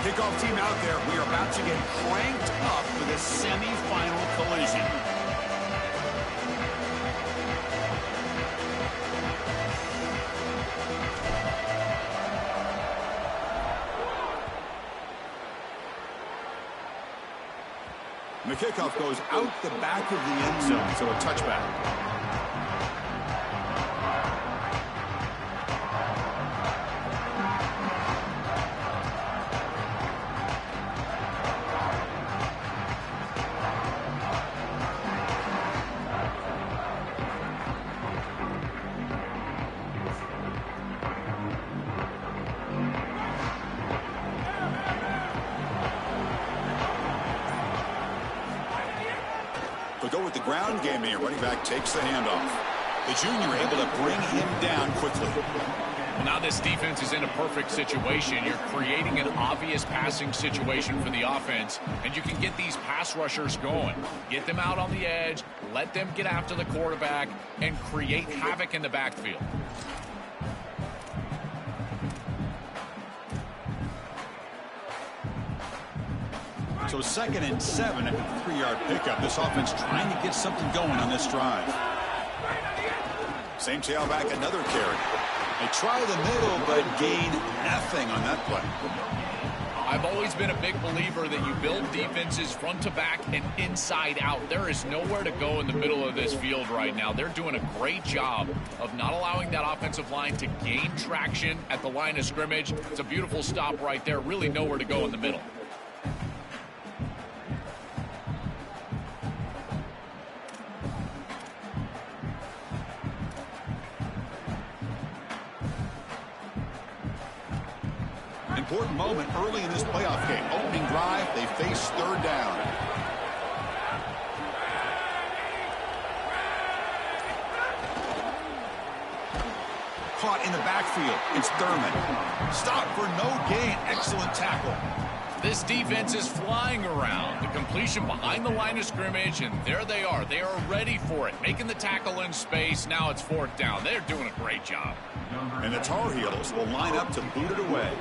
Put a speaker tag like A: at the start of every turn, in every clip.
A: Kickoff team out there. We are about to get cranked up for the semi-final collision. The kickoff goes out the back of the end zone, so a touchback. They'll go with the ground game here. Running back takes the handoff. The junior able to bring him down quickly.
B: Well, now this defense is in a perfect situation. You're creating an obvious passing situation for the offense, and you can get these pass rushers going. Get them out on the edge, let them get after the quarterback, and create havoc in the backfield.
A: So 2nd and 7 after the 3-yard pickup. This offense trying to get something going on this drive. Same tailback, another carry. They try the middle, but gain nothing on that play.
B: I've always been a big believer that you build defenses front to back and inside out. There is nowhere to go in the middle of this field right now. They're doing a great job of not allowing that offensive line to gain traction at the line of scrimmage. It's a beautiful stop right there. Really nowhere to go in the middle.
A: Important moment early in this playoff game. Opening drive, they face 3rd down. Caught in the backfield. It's Thurman. Stop for no gain. Excellent tackle.
B: This defense is flying around. The completion behind the line of scrimmage, and there they are. They are ready for it. Making the tackle in space. Now it's 4th down. They're doing a great job.
A: And the Tar Heels will line up to boot it away.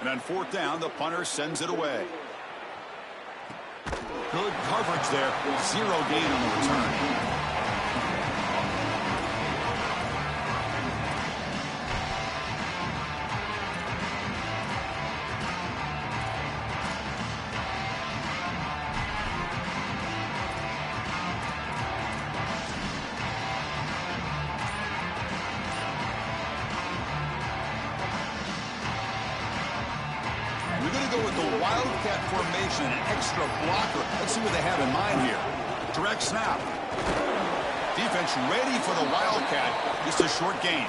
A: And on 4th down, the punter sends it away. Good coverage there. 0 gain on the return. Wildcat formation, an extra blocker. Let's see what they have in mind here. Direct snap. Defense ready for the Wildcat. Just a short gain.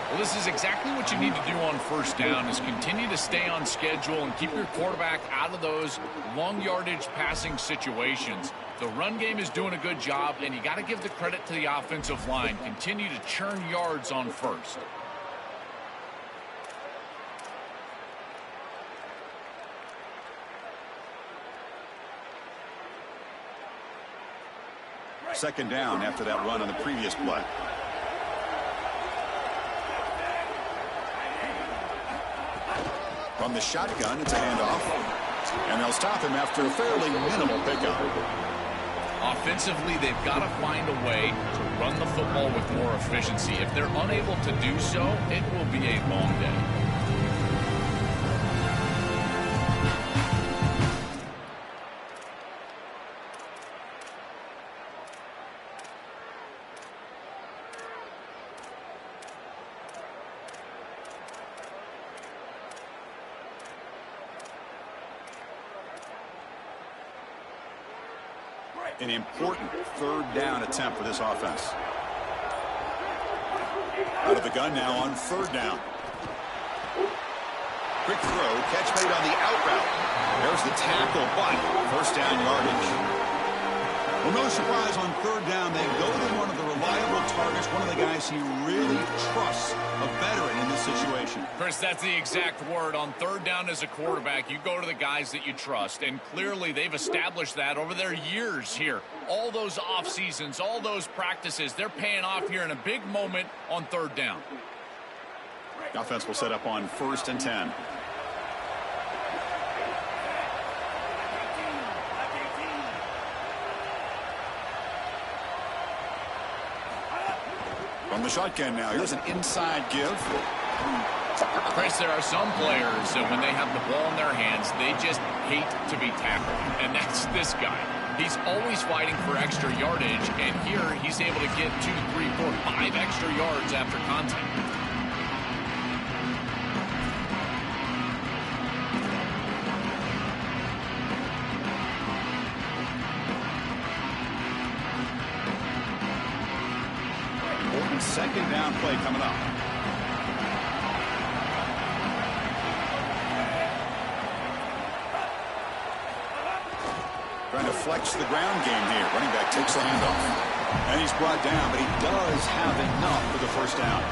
B: Well, this is exactly what you need to do on 1st down is continue to stay on schedule and keep your quarterback out of those long yardage passing situations. The run game is doing a good job, and you got to give the credit to the offensive line. Continue to churn yards on 1st.
A: 2nd down after that run on the previous play. From the shotgun, it's a handoff. And they'll stop him after a fairly minimal pickup.
B: Offensively, they've got to find a way to run the football with more efficiency. If they're unable to do so, it will be a long day. An important 3rd down attempt for this offense. Out of the gun now on 3rd down. Quick throw, catch made on the out route. There's the tackle, but 1st down yardage.
A: Well, no surprise on third down. They go to one of the reliable targets, one of the guys he really trusts, a veteran in this situation.
B: Chris, that's the exact word. On third down as a quarterback, you go to the guys that you trust, and clearly they've established that over their years here. All those off seasons, all those practices, they're paying off here in a big moment on third down.
A: The offense will set up on 1st and 10. From the shotgun now, here's an inside give.
B: Chris, there are some players that when they have the ball in their hands, they just hate to be tackled. And that's this guy. He's always fighting for extra yardage, and here he's able to get 2, 3, 4, 5 extra yards after contact.
A: Second down play coming up. Trying to flex the ground game here. Running back takes the handoff. And he's brought down, but he does have enough for the first down.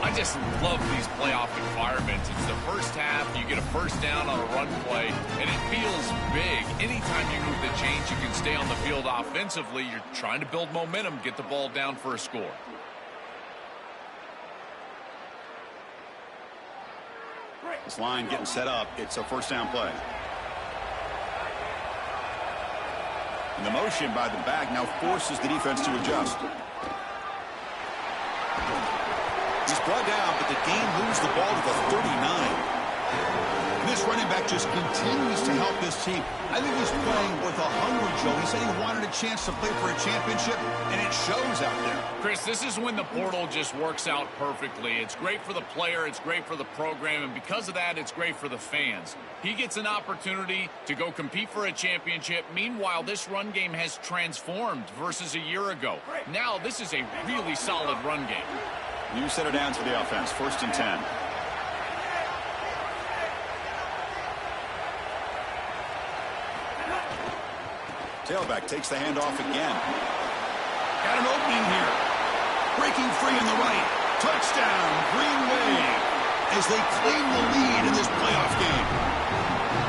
B: I just love these playoff environments. It's the first half, you get a first down on a run play, and it feels big. Anytime you move the chains, you can stay on the field offensively. You're trying to build momentum, get the ball down for a score.
A: This line getting set up. It's a first down play. And the motion by the back now forces the defense to adjust. He's brought down, but the game moves the ball to the 39. And this running back just continues to help this team. I think he's playing with a hunger, Joe. He said he wanted a chance to play for a championship, and it shows out there.
B: Chris, this is when the portal just works out perfectly. It's great for the player, it's great for the program, and because of that, it's great for the fans. He gets an opportunity to go compete for a championship. Meanwhile, this run game has transformed versus a year ago. Now, this is a really solid run game.
A: New set of downs for the offense. 1st and 10. Tailback takes the handoff again. Got an opening here. Breaking free in the right. Touchdown, Green Wave, as they claim the lead in this playoff game.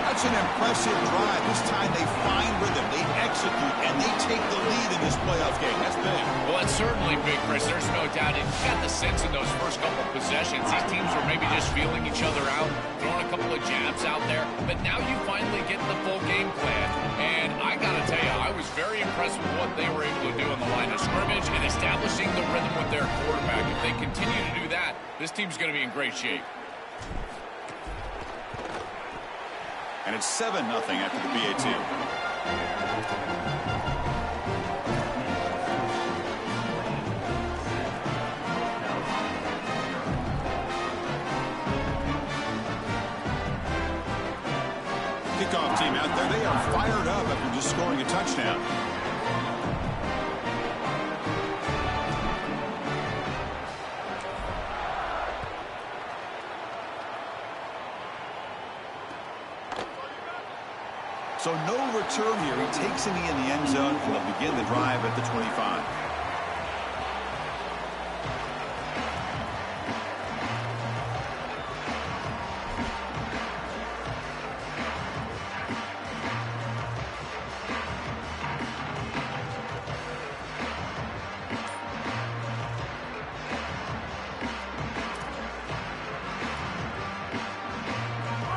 A: That's an impressive drive. This time they find rhythm, they execute, and they take the lead in this playoff game. That's big.
B: Well, that's certainly big, Chris. There's no doubt. And you got the sense in those first couple of possessions, these teams were maybe just feeling each other out, throwing a couple of jabs out there. But now you finally get the full game plan. And I got to tell you, I was very impressed with what they were able to do in the line of scrimmage and establishing the rhythm with their quarterback. If they continue to do that, this team's going to be in great shape.
A: And it's 7-0 after the PAT. Kickoff team out there. They are fired up after just scoring a touchdown. So no return here. He takes it in the end zone, and they'll begin the drive at the 25.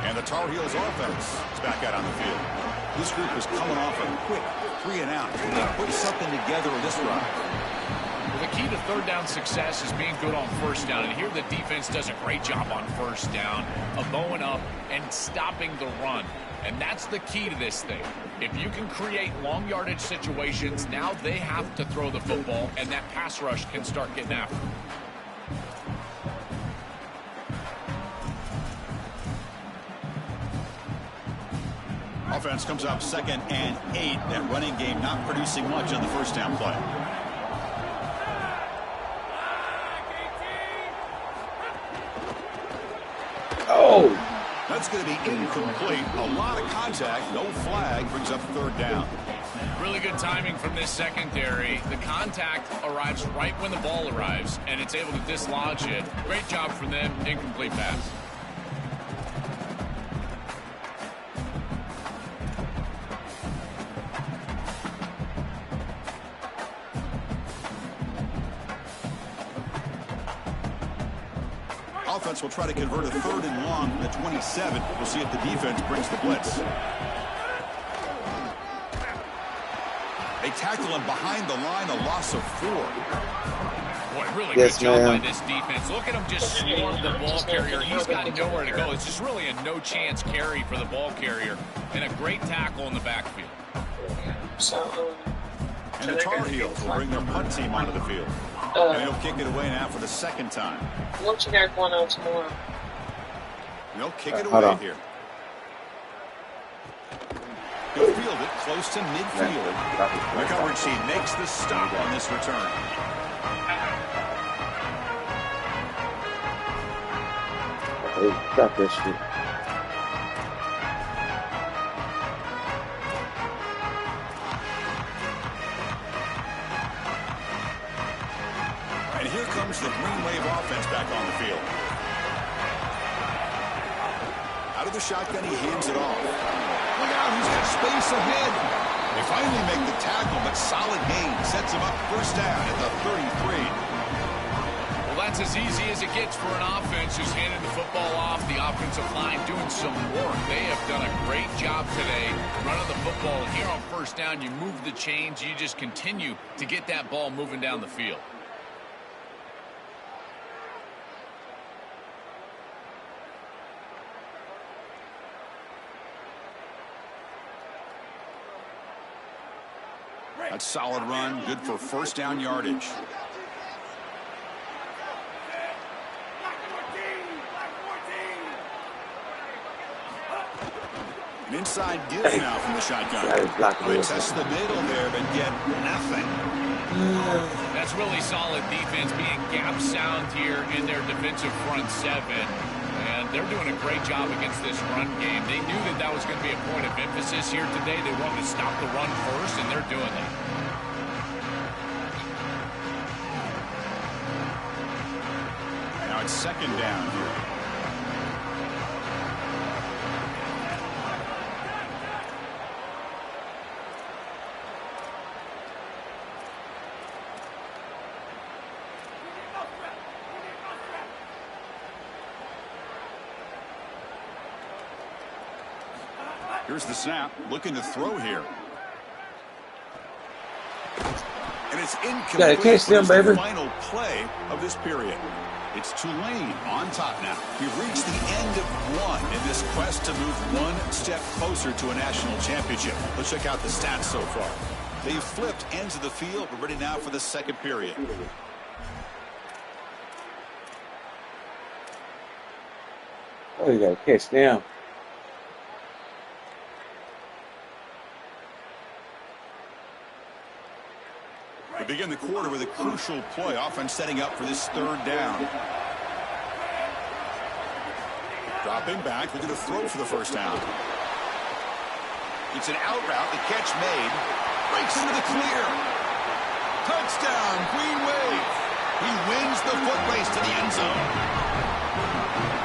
A: And the Tar Heels offense is back out on the field. This group is coming off a quick 3-and-out. They put something together in this drive.
B: Well, the key to third down success is being good on first down. And here the defense does a great job on first down of bowing up and stopping the run. And that's the key to this thing. If you can create long yardage situations, now they have to throw the football, and that pass rush can start getting after them.
A: Offense comes up 2nd and 8. That running game not producing much on the first down play.
C: Oh!
A: That's going to be incomplete. A lot of contact. No flag. Brings up third down.
B: Really good timing from this secondary. The contact arrives right when the ball arrives, and it's able to dislodge it. Great job from them. Incomplete pass.
A: Offense will try to convert a 3rd and long from the 27. We'll see if the defense brings the blitz. They tackle him behind the line, a loss of 4.
B: Boy, really good job by this defense. Look at him just swarm the ball carrier. He's got nowhere to go. It's just really a no-chance carry for the ball carrier, and a great tackle in the backfield.
A: And the Tar Heels will bring their punt team onto the field. And he'll kick it away now for the 2nd time.
C: What you got going on tomorrow?
A: They'll kick it away here. He'll field it close to midfield. The coverage team makes the stop on this return.
D: Got this shit.
A: And here comes the Green Wave offense back on the field. Out of the shotgun, he hands it off. Look out, he's got space ahead. They finally make the tackle, but solid gain sets him up 1st down at the 33.
B: Well, that's as easy as it gets for an offense who's handing the football off. The offensive line doing some work. They have done a great job today running the football. Here on 1st down, you move the chains. You just continue to get that ball moving down the field.
A: That's solid run, good for 1st down yardage. An inside give now from the shotgun. They test the middle there, but get nothing.
B: That's really solid defense, being gap sound here in their defensive front 7. And they're doing a great job against this run game. They knew that that was going to be a point of emphasis here today. They wanted to stop the run first, and they're doing that.
A: Now it's 2nd down here. Here's the snap, looking to throw here. And it's incomplete.
D: Catch them, baby.
A: The final play of this period. It's Tulane on top now. We've reached the end of 1 in this quest to move 1 step closer to a national championship. Let's check out the stats so far. They've flipped ends of the field. We're ready now for the 2nd period.
D: Oh, you got to catch down.
A: We begin the quarter with a crucial play. Offense setting up for this 3rd down. Dropping back, looking to throw for the 1st down. It's an out route, the catch made. Breaks into the clear. Touchdown, Green Wave. He wins the foot race to the end zone.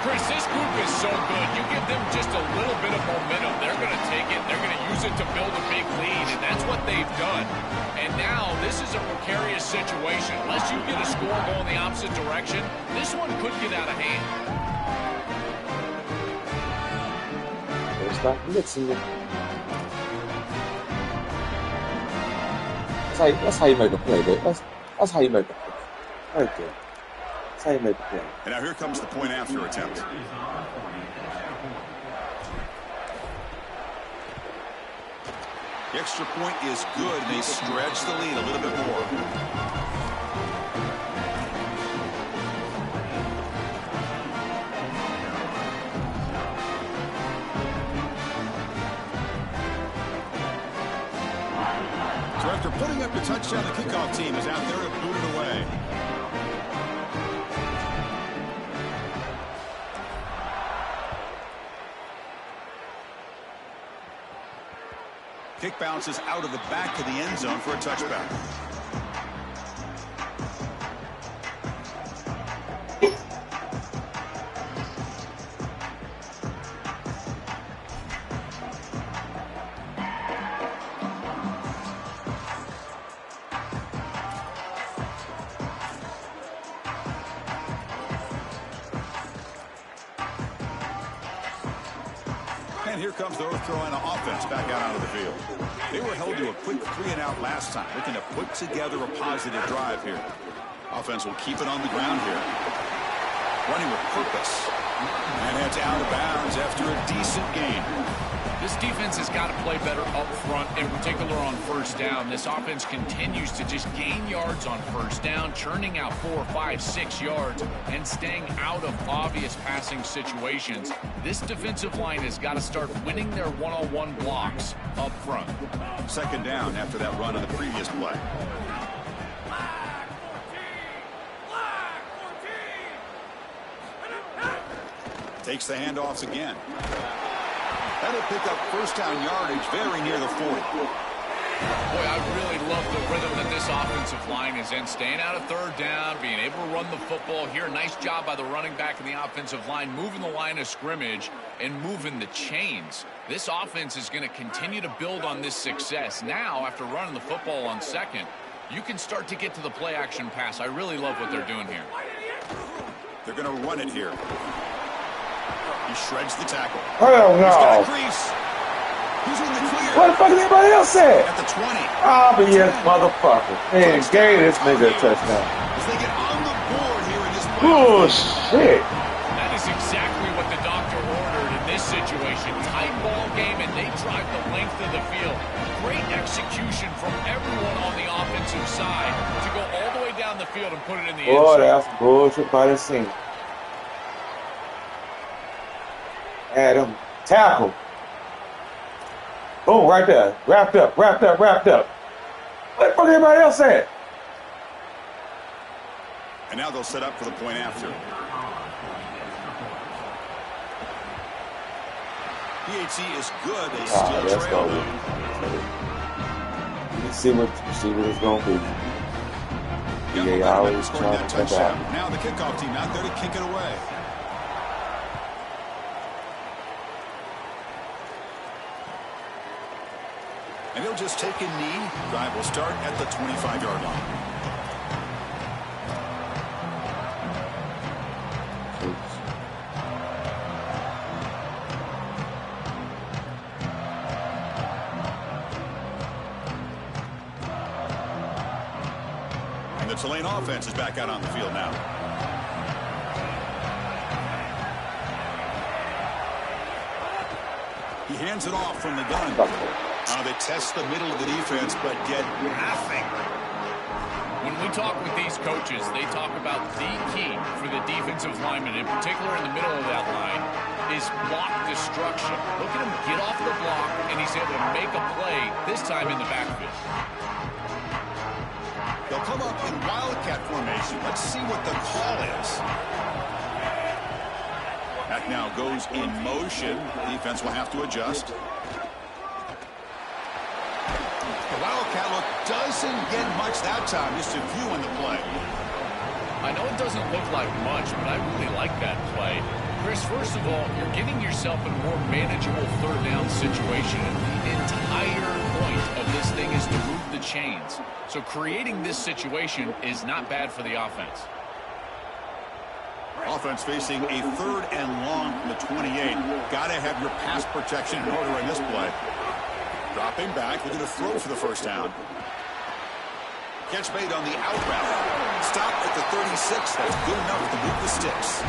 B: Chris, this group is so good. You give them just a little bit of momentum, they're going to take it. They're going to use it to build a big lead, and that's what they've done. And now this is a precarious situation. Unless you get a score going the opposite direction, this one could get out of hand.
D: Stop blitzing them. That's how you make a play, dude. That's how you make a play. Right there. That's how you make a play.
A: And now here comes the point after attempt. The extra point is good. They stretch the lead a little bit more. So after putting up the touchdown, the kickoff team is out there to boot it away. Kick bounces out of the back of the end zone for a touchback. And here comes the North Carolina offense back out onto the field. They were held to a quick 3-and-out last time, looking to put together a positive drive here. Offense will keep it on the ground here. Running with purpose. And heads out of bounds after a decent gain.
B: This defense has got to play better up front, in particular on first down. This offense continues to just gain yards on first down, churning out 4, 5, 6 yards, and staying out of obvious passing situations. This defensive line has got to start winning their one-on-one blocks up front.
A: Second down after that run on the previous play. Takes the handoffs again. That'll pick up first down yardage very near the 40.
B: Boy, I really love the rhythm that this offensive line is in. Staying out of third down, being able to run the football here. Nice job by the running back and the offensive line, moving the line of scrimmage and moving the chains. This offense is going to continue to build on this success. Now, after running the football on second, you can start to get to the play-action pass. I really love what they're doing here.
A: They're going to run it here. He shreds the tackle.
D: Hell no.
A: He's got a crease. He's in the clear.
D: What the fuck is anybody else at?
A: At the 20.
D: Oh, but yes, motherfucker. Man, gave this nigga a touchdown.
A: As they get on the board here in this play.
D: Oh, shit.
B: That is exactly what the doctor ordered in this situation. Tight ball game, and they drive the length of the field. Great execution from everyone on the offensive side to go all the way down the field and put it in the end zone.
D: Boy, that's bullshit by the scene. Adam, tackle. Boom, right there. Wrapped up, wrapped up, wrapped up. Where the fuck everybody else at?
A: And now they'll set up for the point after. PAT is good. They still trail them.
D: You see what it's going to be.
A: Yeah,
D: always
A: scoring that
D: trying to
A: touchdown. Now the kickoff team out there to kick it away. And he'll just take a knee. Drive will start at the 25-yard line. And the Tulane offense is back out on the field now. He hands it off from the gun. They test the middle of the defense, but get nothing.
B: When we talk with these coaches, they talk about the key for the defensive lineman, in particular in the middle of that line, is block destruction. Look at him get off the block, and he's able to make a play, this time in the backfield.
A: They'll come up in Wildcat formation. Let's see what the call is. That now goes in motion. Defense will have to adjust. The Wildcat look doesn't get much that time. Just a few on the play.
B: I know it doesn't look like much, but I really like that play. Chris, first of all, you're getting yourself in a more manageable third down situation. The entire point of this thing is to move the chains. So creating this situation is not bad for the offense.
A: Offense facing a third and long from the 28. Got to have your pass protection in order in this play. Dropping back, looking to throw for the first down. Catch made on the out route. Stop at the 36. That's good enough to move the sticks.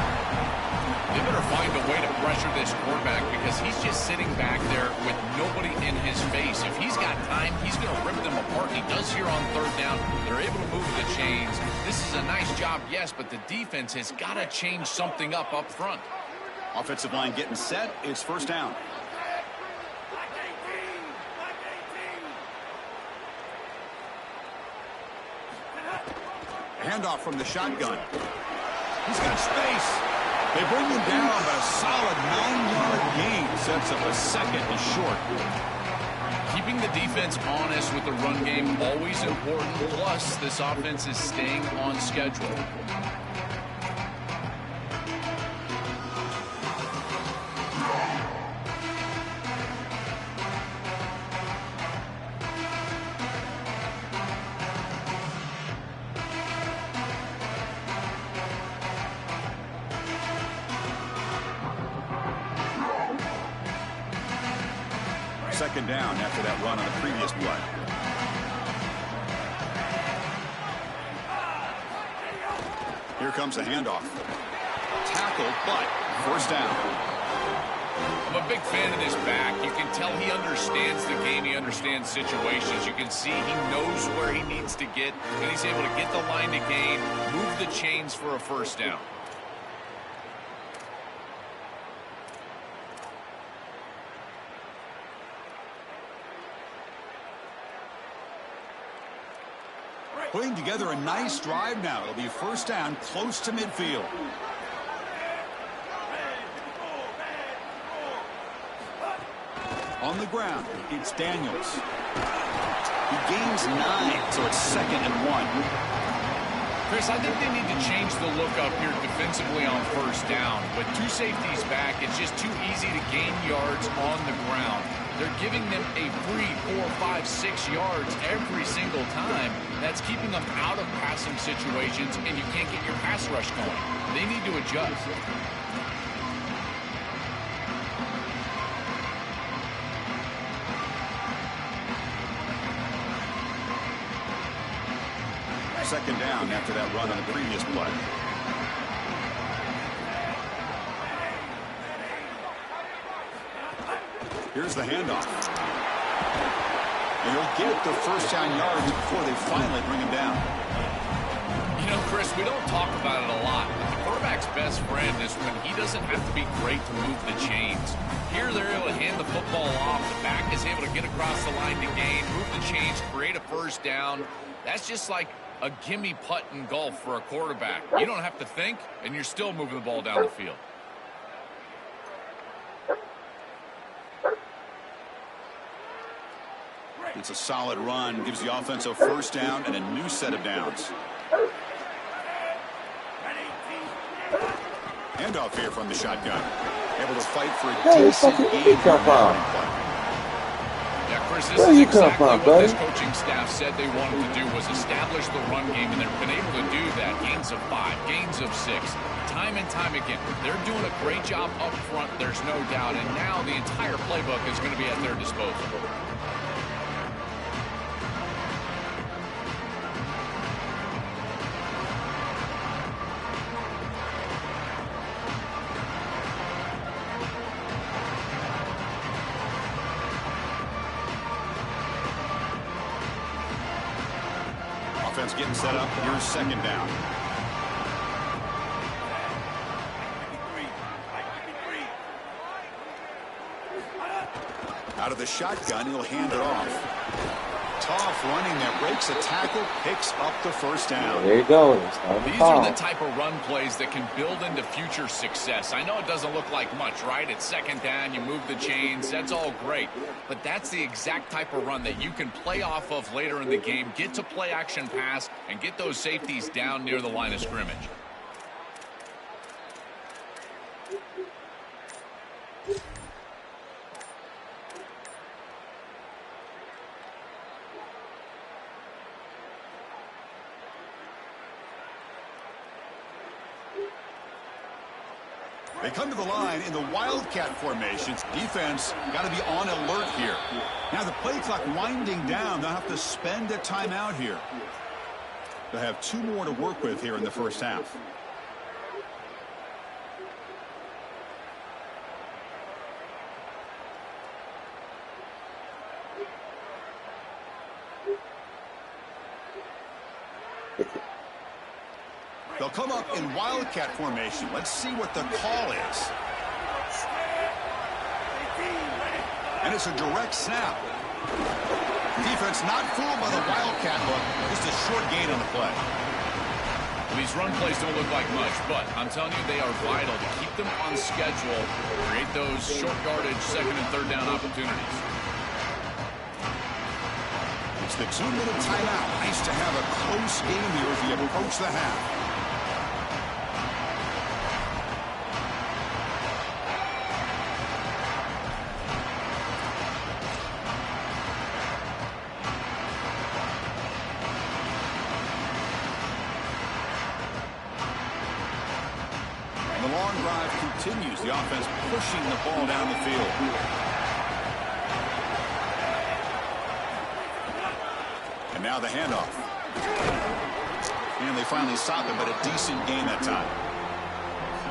B: They better find a way to pressure this quarterback because he's just sitting back there with nobody in his face. If he's got time, he's going to rip them apart. And he does here on third down. They're able to move the chains. This is a nice job, yes, but the defense has got to change something up front.
A: Offensive line getting set. It's first down. Handoff from the shotgun. He's got space. They bring him down, but a solid 9-yard gain sets up a second and short.
B: He Keeping the defense honest with the run game, always important. Plus, this offense is staying on schedule.
A: Second down after that run on the previous play. Here comes the handoff. Tackle, but first down.
B: I'm a big fan of this back. You can tell he understands the game. He understands situations. You can see he knows where he needs to get, and he's able to get the line to gain, move the chains for a first down.
A: Putting together a nice drive now. It'll be first down close to midfield. On the ground, it's Daniels. He gains 9, so it's 2nd and 1.
B: Chris, I think they need to change the look up here defensively on first down. With 2 safeties back, it's just too easy to gain yards on the ground. They're giving them a free 4, 5, 6 yards every single time. That's keeping them out of passing situations, and you can't get your pass rush going. They need to adjust.
A: Second down after that run on the previous play. Here's the handoff. And he'll get the first down yards before they finally bring him down.
B: You know, Chris, we don't talk about it a lot, but the quarterback's best friend is when he doesn't have to be great to move the chains. Here they're able to hand the football off. The back is able to get across the line to gain, move the chains, create a first down. That's just like a gimme putt in golf for a quarterback. You don't have to think, and you're still moving the ball down the field.
A: It's a solid run, gives the offense a first down and a new set of downs. Handoff here from the shotgun. Able to fight for a decent game.
B: Yeah, Chris, this is exactly what this coaching staff said they wanted to do, was establish the run game, and they've been able to do that. Gains of 5, gains of 6, time and time again. They're doing a great job up front, there's no doubt, and now the entire playbook is going to be at their disposal.
A: Offense getting set up. Here's second down. Out of the shotgun, he'll hand it off. Tough running there. Breaks a tackle, picks up the first down.
D: There you go.
B: These are the type of run plays that can build into future success. I know it doesn't look like much, right? It's second down, you move the chains, that's all great. But that's the exact type of run that you can play off of later in the game, get to play action pass, and get those safeties down near the line of scrimmage.
A: They come to the line in the Wildcat formations. Defense got to be on alert here. Now the play clock winding down. They'll have to spend a timeout here. They'll have 2 more to work with here in the first half. They'll come up in Wildcat formation. Let's see what the call is. And it's a direct snap. Defense not fooled by the Wildcat look. Just a short gain on the play.
B: Well, these run plays don't look like much, but I'm telling you, they are vital to keep them on schedule, create those short yardage second and third down opportunities.
A: It's the 2-minute timeout. Nice to have a close game here as we approach the half. And the long drive continues. The offense pushing the ball down the field. And now the handoff. And they finally stop it, but a decent gain that time.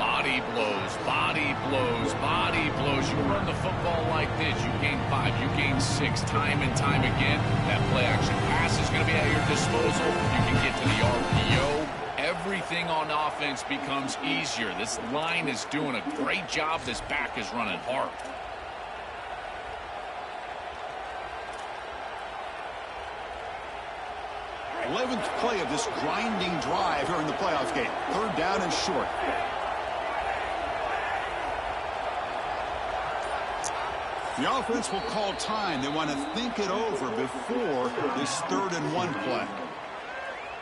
B: Body blows, body blows, body blows. You run the football like this, you gain 5, you gain 6, time and time again. That play action pass is going to be at your disposal. You can get to the RPO. Everything on offense becomes easier. This line is doing a great job. This back is running hard.
A: 11th play of this grinding drive here in the playoff game. 3rd down and short. The offense will call time. They want to think it over before this 3rd and 1 play.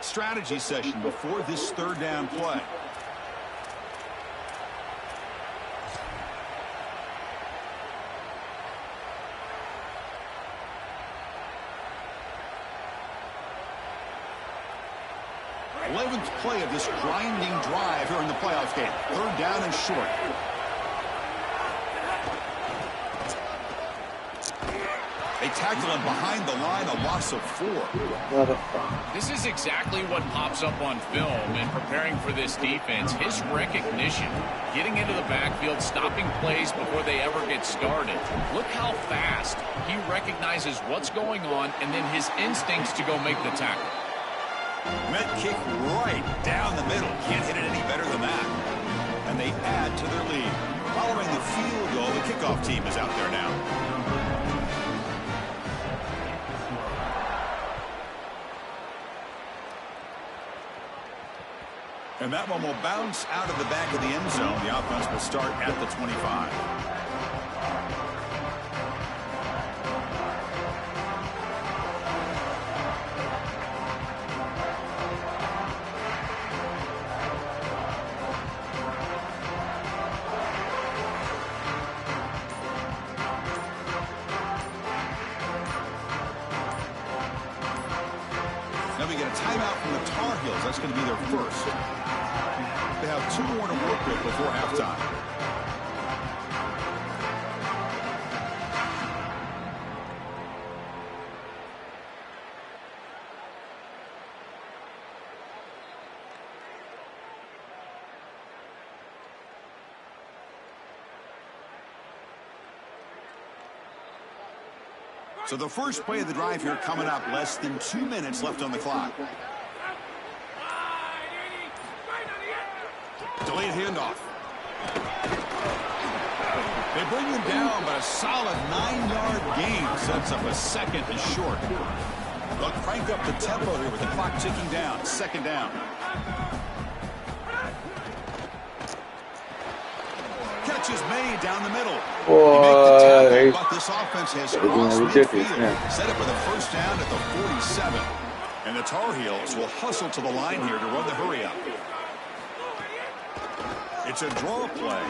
A: Strategy session before this 3rd down play. Play of this grinding drive here in the playoff game. 3rd down and short. They tackle him behind the line, a loss of 4.
B: This is exactly what pops up on film in preparing for this defense. His recognition, getting into the backfield, stopping plays before they ever get started. Look how fast he recognizes what's going on and then his instincts to go make the tackle.
A: Met kick right down the middle. Can't hit it any better than that. And they add to their lead. Following the field goal, the kickoff team is out there now. And that one will bounce out of the back of the end zone. The offense will start at the 25. That's going to be their first. They have 2 more to work with before halftime. So the first play of the drive here coming up, less than 2 minutes left on the clock. Delayed handoff. They bring him down, but a solid 9-yard gain sets up a 2nd and short. They'll crank up the tempo here with the clock ticking down. 2nd down. Catch is made down the middle.
D: Boy,
A: But this offense has crossed midfield. Set up with a 1st down at the 47. And the Tar Heels will hustle to the line here to run the hurry up. It's a draw play.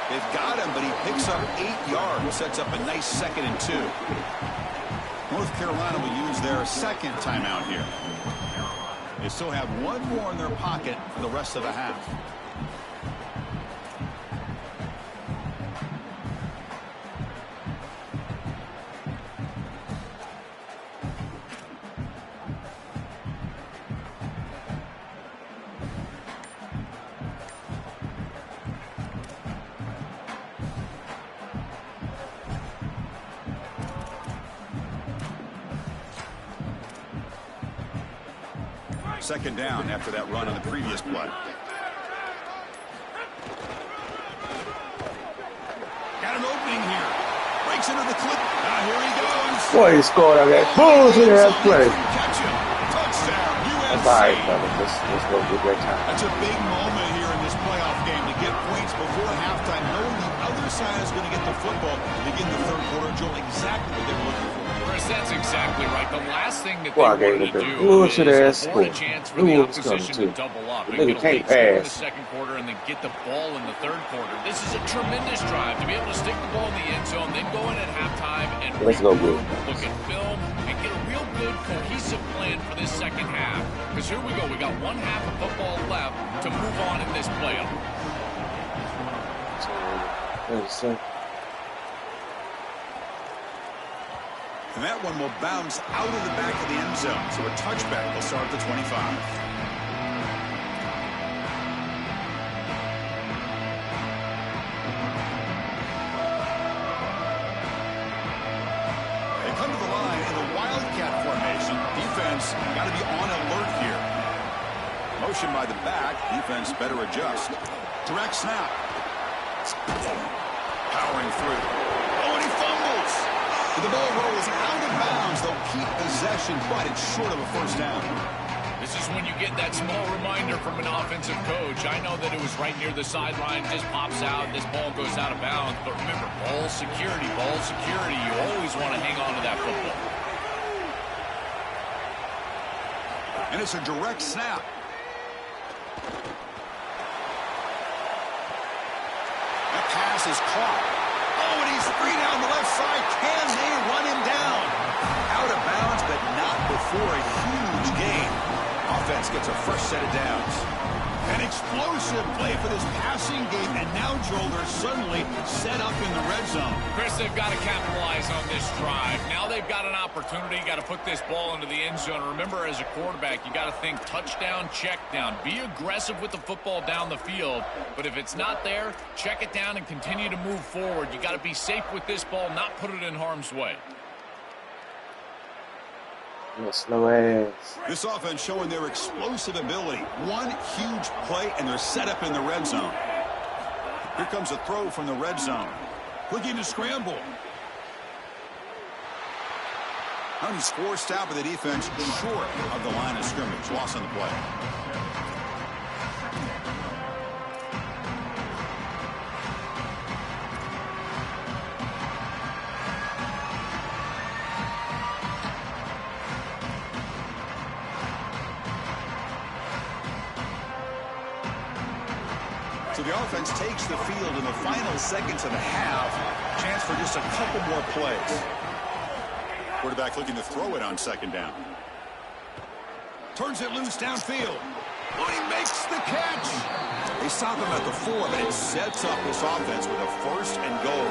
A: They've got him, but he picks up 8 yards. Sets up a nice 2nd and 2. North Carolina will use their 2nd timeout here. They still have 1 more in their pocket for the rest of the half. Second down after that run on the previous play. Got an opening here. Breaks into the clip. Now here he goes.
D: Boy, he scored on that. Bulls in that play.
A: Catch him. Touchdown, UNC.
D: That's all right, brother. This will be a great time.
A: That's a big moment here in this playoff game to get points before halftime, knowing the other side is going to get the football to begin the 3rd quarter. Joel, exactly what they were looking for.
B: For a Chris, that's exactly right. The last thing that they
D: Boy, I gave
B: wanted
D: it
B: to
D: the
B: do
D: bullshit
B: is
D: ass
B: afford a
D: score.
B: chance for
D: Knew
B: the
D: it was coming
B: opposition to
D: too.
B: double up
D: The
B: and get
D: nigga
B: a
D: can't
B: late score in the
D: pass.
B: second quarter and then get the ball in the third quarter. This is a tremendous drive to be able to stick the ball in the end zone, then go in at halftime and
D: Let's go
B: regroup,
D: good.
B: look at film, and get a real good cohesive plan for this second half. Because here we go. We got one half of football left to move on in this playoff.
A: And that one will bounce out of the back of the end zone. So a touchback will start at the 25. They come to the line in the wildcat formation. Defense got to be on alert here. Motion by the back. Defense better adjust. Direct snap. Powering through. Oh, and he fumbles. The ball rolls out of bounds. They'll keep possession, but it's short of a first down.
B: This is when you get that small reminder from an offensive coach. I know that it was right near the sideline, just pops out, this ball goes out of bounds. But remember, ball security, ball security. You always want to hang on to that football.
A: And it's a direct snap. That pass is caught. Oh, and he's free down the left side. Can they run him down? Out of bounds, but not before a huge gain. Offense gets a fresh set of downs. An explosive play for this passing game, and now, Joel, they're suddenly set up in the red zone.
B: Chris, they've got to capitalize on this drive. Now they've got an opportunity. Got to put this ball into the end zone. Remember, as a quarterback, you got to think touchdown, check down. Be aggressive with the football down the field. But if it's not there, check it down and continue to move forward. You got to be safe with this ball, not put it in harm's way.
D: Slow ass.
A: This offense showing their explosive ability. One huge play, and they're set up in the red zone. Here comes a throw from the red zone. Looking to scramble. On his forced out by the defense, short of the line of scrimmage. Loss on the play. So the offense takes the field in the final seconds of the half. Chance for just a couple more plays. Quarterback looking to throw it on second down. Turns it loose downfield. Oh, he makes the catch. They stop him at the 4, but it sets up this offense with a first and goal.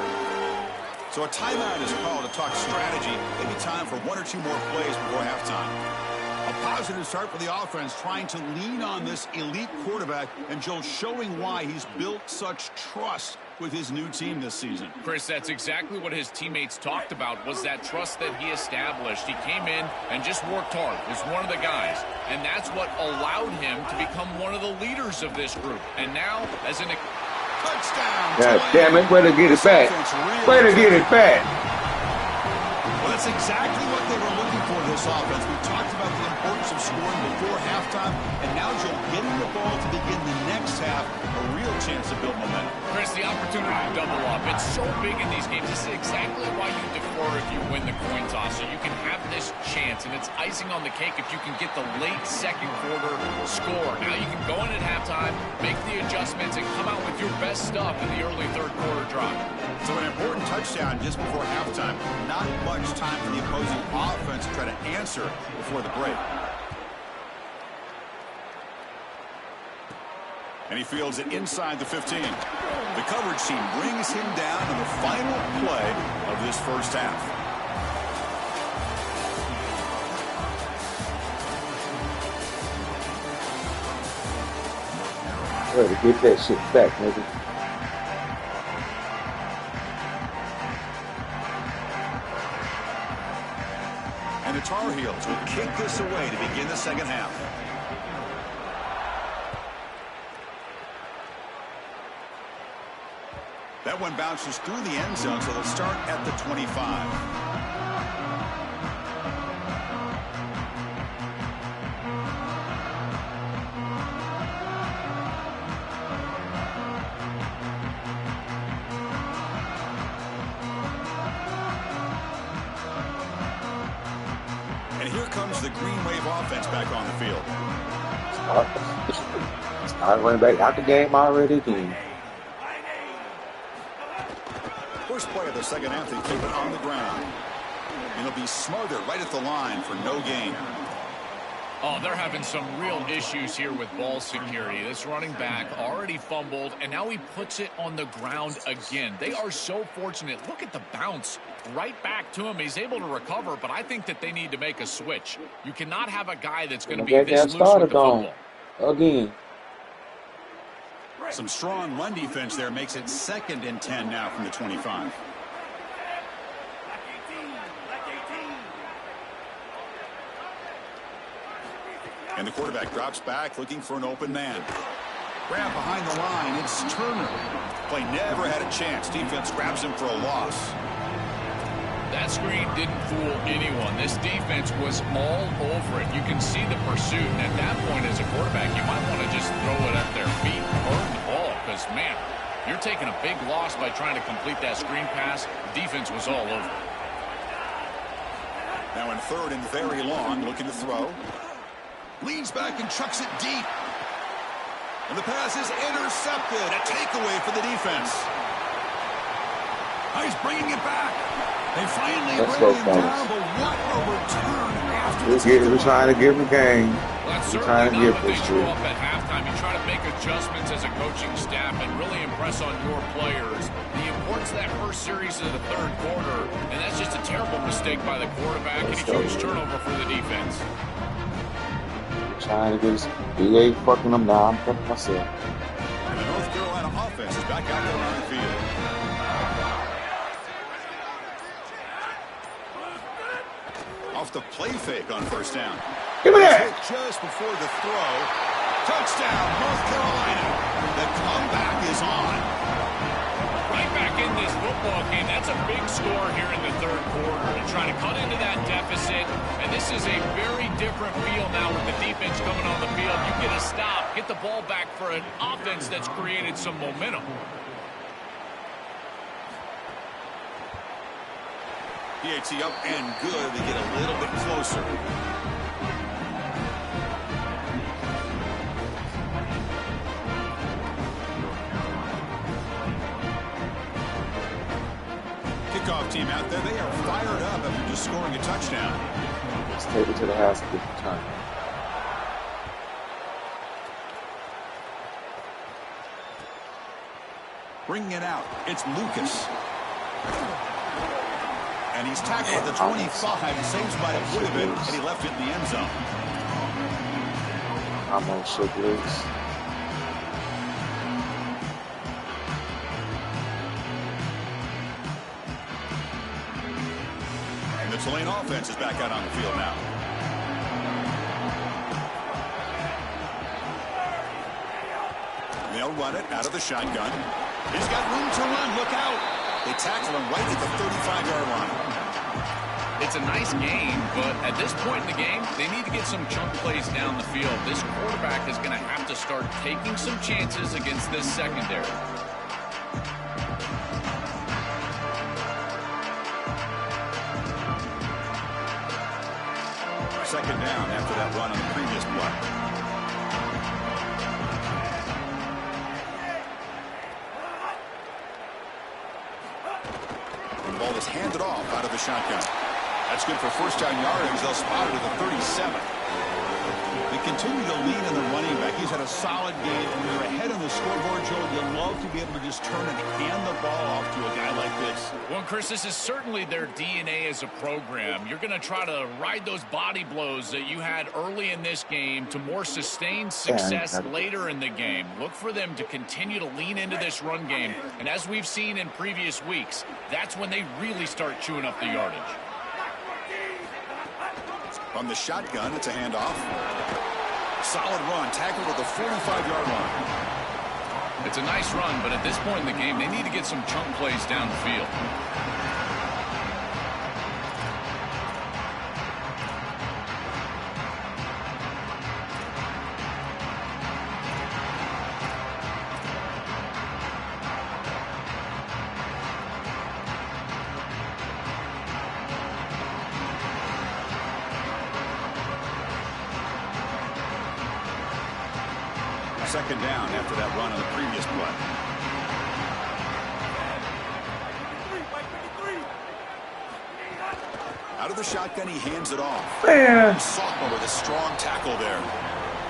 A: So a timeout is called to talk strategy. Maybe time for one or two more plays before halftime. A positive start for the offense, trying to lean on this elite quarterback, and Joe showing why he's built such trust with his new team this season.
B: Chris, that's exactly what his teammates talked about, was that trust that he established. He came in and just worked hard, was one of the guys, and that's what allowed him to become one of the leaders of this group. And now, as an
A: touchdown.
D: God damn it, way to get it back. Way to get it back.
A: Well, that's exactly what they were looking for, this offense. We talked about the importance of scoring before halftime, and now Joe getting the ball to begin the next half, a real chance to build momentum.
B: Chris, the opportunity to double up, it's so big in these games. This is exactly why you defer if you win the coin toss, so you can have this chance, and it's icing on the cake if you can get the late second quarter score. Now you can go in at halftime, make the adjustments, and come out with your best stuff in the early third quarter drive.
A: So an important touchdown just before halftime. Not much time for the opposing offense to try to answer before the break. And he fields it inside the 15. The coverage team brings him down in the final play of this first half.
D: Way to get that shit back, nigga.
A: And the Tar Heels will kick this away to begin the second half. That one bounces through the end zone, so they'll start at the 25. Green Wave offense back on the field.
D: Start running back out the game already again.
A: First play of the second half, they keep it on the ground. And it'll be smothered right at the line for no gain.
B: Oh, they're having some real issues here with ball security. This running back already fumbled, and now he puts it on the ground again. They are so fortunate. Look at the bounce right back to him. He's able to recover, but I think that they need to make a switch. You cannot have a guy that's going to be this loose with the football.
D: Again.
A: Some strong run defense there makes it 2nd and 10 now from the 25. And the quarterback drops back looking for an open man. Grab behind the line. It's Turner. Play never had a chance. Defense grabs him for a loss.
B: That screen didn't fool anyone. This defense was all over it. You can see the pursuit, and at that point as a quarterback, you might want to just throw it at their feet and burn the ball because, man, you're taking a big loss by trying to complete that screen pass. The defense was all over.
A: Now in 3rd and very long, looking to throw. Leans back and chucks it deep. And the pass is intercepted. A takeaway for the defense. He's bringing it back. They finally bring him down, but what a return after
D: We're trying to give him a game.
B: Well, that's certainly not what they drew up at halftime. You try to make adjustments as a coaching staff and really impress on your players. The importance of that first series of the 3rd quarter, and that's just a terrible mistake by the quarterback and a huge turnover for the defense.
D: Trying to do this. BA fucking them now. I'm fucking myself.
A: And the North Carolina offense is back out there on the field. Off the play fake on 1st down.
D: Give me that!
A: Just before the throw. Touchdown, North Carolina. The comeback is on.
B: Right back in this football game. That's a big score here in the 3rd quarter. And trying to cut into that deficit. And this is a very different feel now with the defense coming on the field. You get a stop, get the ball back for an offense that's created some momentum.
A: PAT up and good. They get a little bit closer. Kickoff team out there. They are fired up after just scoring a touchdown.
D: Let's take it to the house and get the time.
A: Bringing it out. It's Lucas. And he's tackled at the 25. Saves might have would have been, and he left it in the end zone.
D: I'm on shook loose.
A: And the Tulane offense is back out on the field now. They'll run it out of the shotgun. He's got room to run. Look out. They tackle him right at the 35-yard line.
B: It's a nice game, but at this point in the game, they need to get some chunk plays down the field. This quarterback is going to have to start taking some chances against this secondary.
A: 2nd down after that run on the previous play. The ball is handed off out of the shotgun. That's good for 1st down yardage. They'll spot it at the 37. They continue to lean in the running back. He's had a solid game. When you're ahead on the scoreboard, Joe, you'd love to be able to just turn and hand the ball off to a guy like this.
B: Well, Chris, this is certainly their DNA as a program. You're going to try to ride those body blows that you had early in this game to more sustained success later in the game. Look for them to continue to lean into this run game. And as we've seen in previous weeks, that's when they really start chewing up the yardage.
A: From the shotgun, it's a handoff. Solid run, tackled at the 45-yard line.
B: It's a nice run, but at this point in the game, they need to get some chunk plays down the field.
A: Second down after that run on the previous play. Out of the shotgun, he hands it off.
D: Man.
A: Sophomore with a strong tackle there.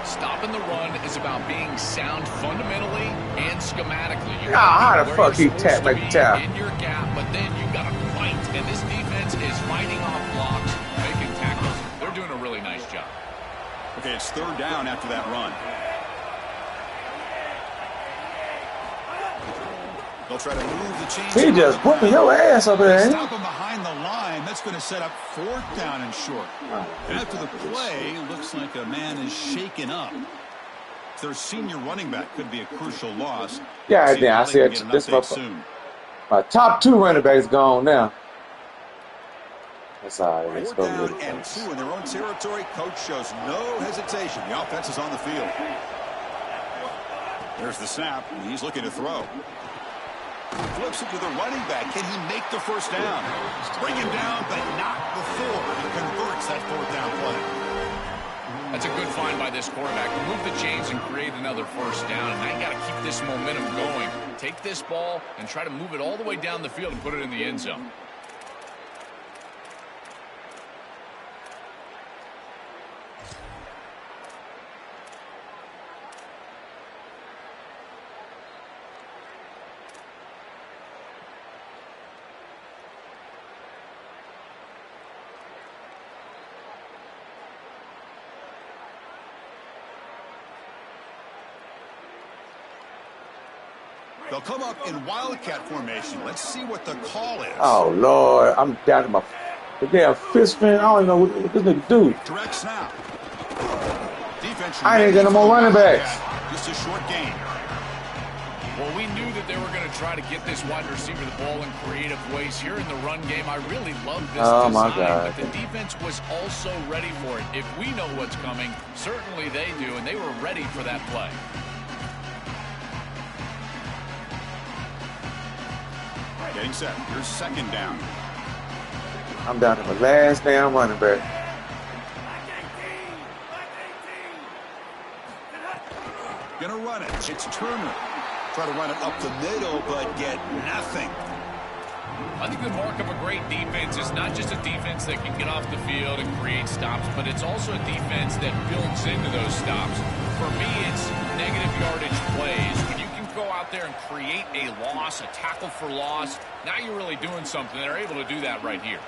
B: Stopping the run is about being sound fundamentally and schematically. You
D: how the fuck he tap like tap?
B: In your gap, but then you got to fight. And this defense is fighting off blocks, making tackles. They're doing a really nice job.
A: Okay, it's third down after that run. They'll try to move the chains.
D: He just whooping your ass up there.
A: Stop him behind the line. That's going to set up fourth down and short. After the play, looks like a man is shaken up. Their senior running back could be a crucial loss.
D: Yeah, damn, I see it. This soon. My top 2 running backs gone now. That's all right. Let's go
A: down
D: with
A: and 2 in their own territory. Coach shows no hesitation. The offense is on the field. There's the snap. He's looking to throw. Flips it to the running back. Can he make the first down? Bring him down, but not before he converts that fourth down play.
B: That's a good find by this quarterback. Move the chains and create another first down. And now you got to keep this momentum going. Take this ball and try to move it all the way down the field and put it in the end zone.
A: They'll come up in wildcat formation. Let's see what the call is.
D: Oh, Lord. I'm down to my damn fist fin. I don't even know what this nigga do.
A: Direct snap. Defense.
D: I ain't got no more running backs.
A: Just a short gain.
B: Well, we knew that they were going to try to get this wide receiver the ball in creative ways here in the run game. I really love this design,
D: my God.
B: But the defense was also ready for it. If we know what's coming, certainly they do, and they were ready for that play.
A: Getting set. Here's second down.
D: I'm down to my last damn running back.
A: Gonna run it. It's Turner. Try to run it up the middle, but get nothing.
B: I think the mark of a great defense is not just a defense that can get off the field and create stops, but it's also a defense that builds into those stops. For me, it's negative yardage plays. When you can go out there and create a loss, a tackle for loss, now you're really doing something. They're able to do that right here.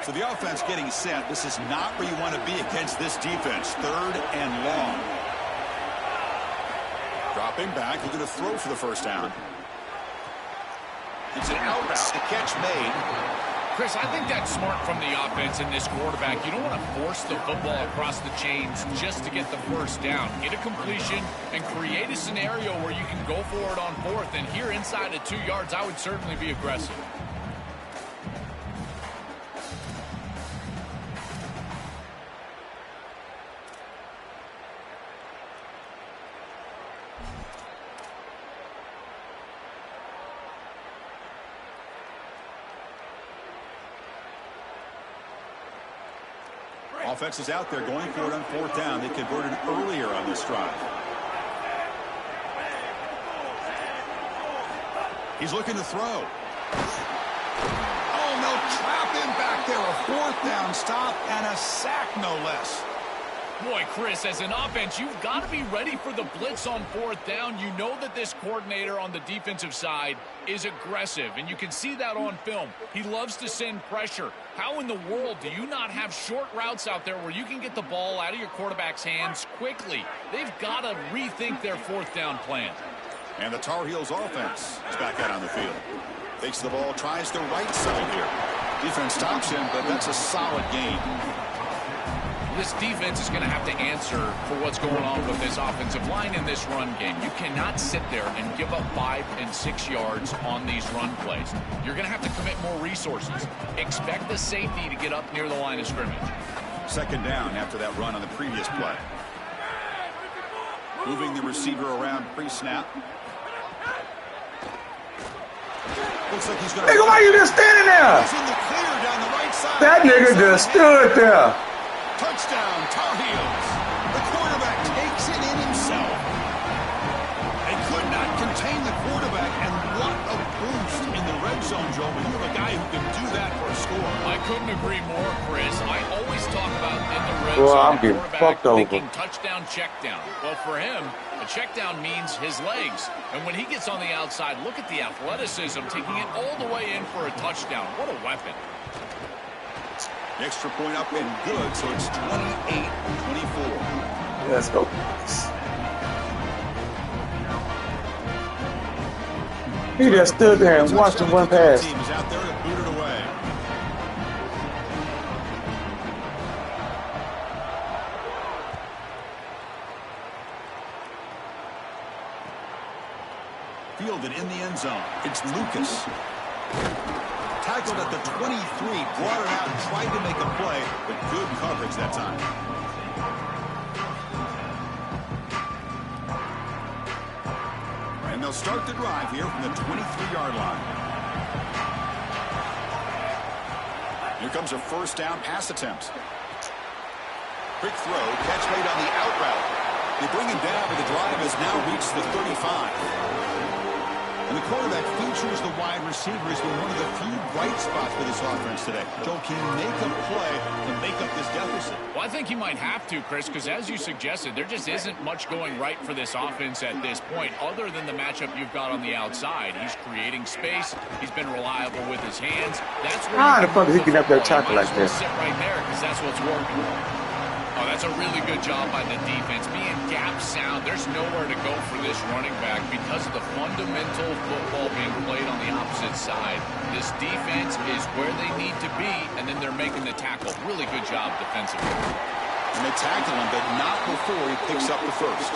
A: So the offense getting set. This is not where you want to be against this defense. Third and long. Dropping back. Looking to throw for the first down. It's an out route. The catch made.
B: Chris, I think that's smart from the offense and this quarterback. You don't want to force the football across the chains just to get the first down. Get a completion and create a scenario where you can go for it on fourth. And here inside of 2 yards, I would certainly be aggressive.
A: Offense is out there going for it on fourth down. They converted earlier on this drive. He's looking to throw. Oh, no, trap him back there. A fourth down stop and a sack, no less.
B: Boy, Chris, as an offense, you've got to be ready for the blitz on fourth down. You know that this coordinator on the defensive side is aggressive, and you can see that on film. He loves to send pressure. How in the world do you not have short routes out there where you can get the ball out of your quarterback's hands quickly? They've got to rethink their fourth down plan.
A: And the Tar Heels offense is back out on the field. Takes the ball, tries the right side here. Defense stops him, but that's a solid gain.
B: This defense is going to have to answer for what's going on with this offensive line in this run game. You cannot sit there and give up 5 and 6 yards on these run plays. You're going to have to commit more resources. Expect the safety to get up near the line of scrimmage.
A: Second down after that run on the previous play. Moving the receiver around pre-snap. Looks like he's going to...
E: Nigga, why you just standing there?
A: He's in the clear down the right side.
E: That nigga just stood there.
A: Touchdown, Tar Heels. The quarterback takes it in himself. They could not contain the quarterback, and what a boost in the red zone, Joe. When you have a guy who can do that for a score.
B: I couldn't agree more, Chris. I always talk about in the red
E: Boy,
B: zone,
E: I'm getting fucked over.
B: thinking touchdown, check down. Well, for him, a check down means his legs. And when he gets on the outside, look at the athleticism, taking it all the way in for a touchdown. What a weapon.
A: Extra point up and good, so it's 28-24.
E: Let's go. He just stood there and watched him run past.
A: Team is out there to boot it away. Fielded in the end zone. It's Lucas. Tackled at the 23, brought it out and tried to make a play, but good coverage that time. And they'll start the drive here from the 23-yard line. Here comes a first down pass attempt. Quick throw, catch made on the out route. They bring him down, but the drive has now reached the 35. And the quarterback features the wide receiver has been one of the few bright spots for this offense today. Joe, can he make a play to make up this deficit?
B: Well, I think he might have to, Chris, because as you suggested, there just isn't much going right for this offense at this point, other than the matchup you've got on the outside. He's creating space. He's been reliable with his hands. That's where
E: How the fuck is he getting up there tackle like this?
B: Sit right there, because that's what's working. Oh, that's a really good job by the defense. Being gap sound, there's nowhere to go for this running back because of the fundamental football being played on the opposite side. This defense is where they need to be, and then they're making the tackle. Really good job defensively.
A: And they tackle him, but not before he picks up the first.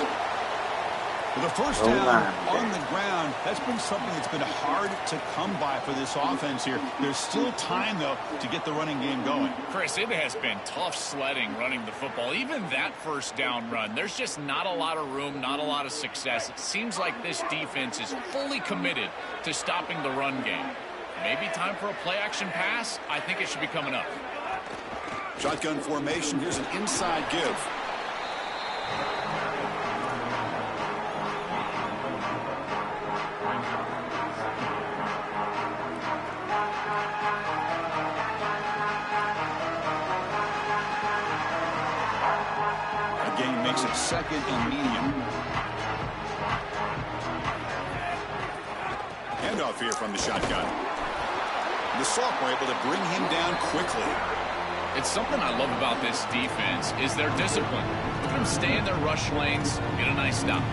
A: With a first down on the ground, that's been something that's been hard to come by for this offense here. There's still time, though, to get the running game going.
B: Chris, it has been tough sledding running the football. Even that first down run, there's just not a lot of room, not a lot of success. It seems like this defense is fully committed to stopping the run game. Maybe time for a play-action pass? I think it should be coming up.
A: Shotgun formation. Here's an inside give. Makes it second and medium. Handoff here from the shotgun. The Soft were able to bring him down quickly.
B: It's something I love about this defense is their discipline. Look at them stay in their rush lanes, get a nice stop.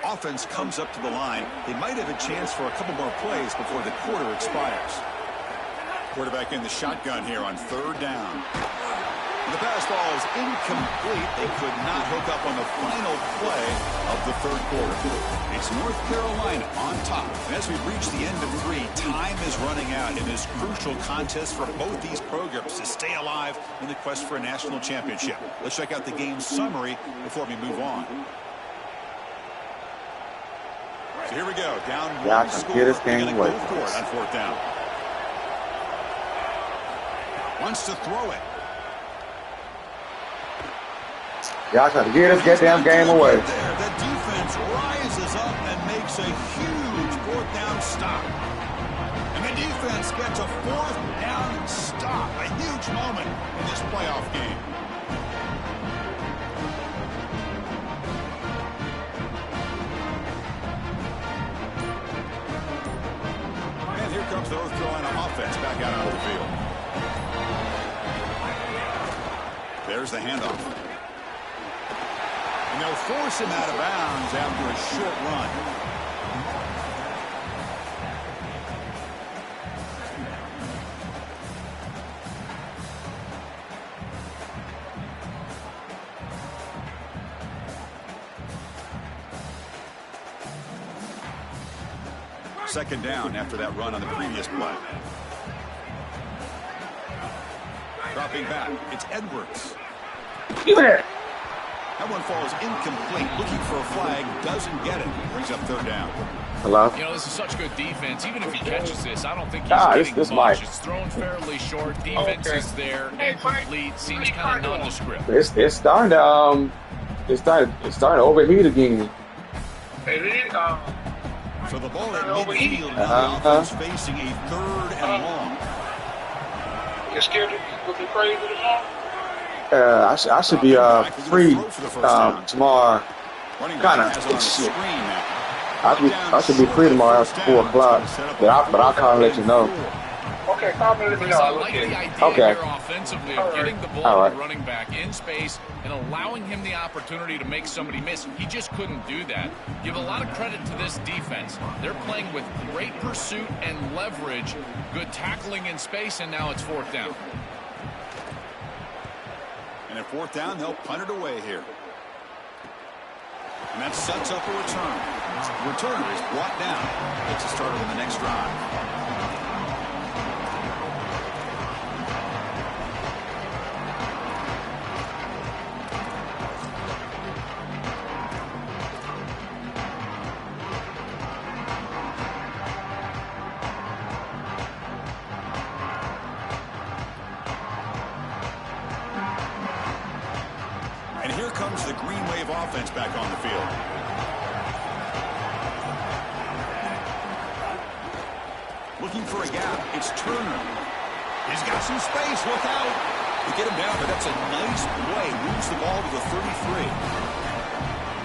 A: Offense comes up to the line. They might have a chance for a couple more plays before the quarter expires. Quarterback in the shotgun here on third down. The pass ball is incomplete. They could not hook up on the final play of the third quarter. It's North Carolina on top. And as we reach the end of three, time is running out in this crucial contest for both these programs to stay alive in the quest for a national championship. Let's check out the game summary before we move on. So here we go. Down one score.
E: Get this game away.
A: Go for it on fourth down. Wants to throw it.
E: Y'all trying to get this goddamn game away.
A: There, the defense rises up and makes a huge fourth down stop. And the defense gets a fourth down stop. A huge moment in this playoff game. And here comes the North Carolina offense back out onto the field. There's the handoff. And they'll force him out of bounds after a short run. Second down after that run on the previous play. Dropping back, it's Edwards.
E: Give me that.
A: That one falls incomplete. Looking for a flag, doesn't get it. Brings up third down.
D: Hello?
B: You know, this is such good defense. Even if he catches this, I don't think he's getting
D: this
B: much.
D: Mike.
B: It's thrown fairly short. Defense is there. Incomplete. Seems kind of nondescript.
D: It's starting to overheat again.
A: So the ball at midfield. Now the offense facing a third and long.
C: You're scared to be crazy tomorrow?
D: I should be free tomorrow. Kind of. I should be free tomorrow after 4 o'clock. But I'll call and let you know.
C: Okay, call me and let me
B: Chris, I
C: know.
B: like the idea here offensively of getting the ball to the running back in space and allowing him the opportunity to make somebody miss. He just couldn't do that. Give a lot of credit to this defense. They're playing with great pursuit and leverage, good tackling in space, and now it's 4th down.
A: And at 4th down, they'll punt it away here. And that sets up a return. The returner is brought down. Gets a start on the next drive. And here comes the Green Wave offense back on the field. Looking for a gap. It's Turner. He's got some space. Look out. They get him down, but that's a nice play. Moves the ball to the 33.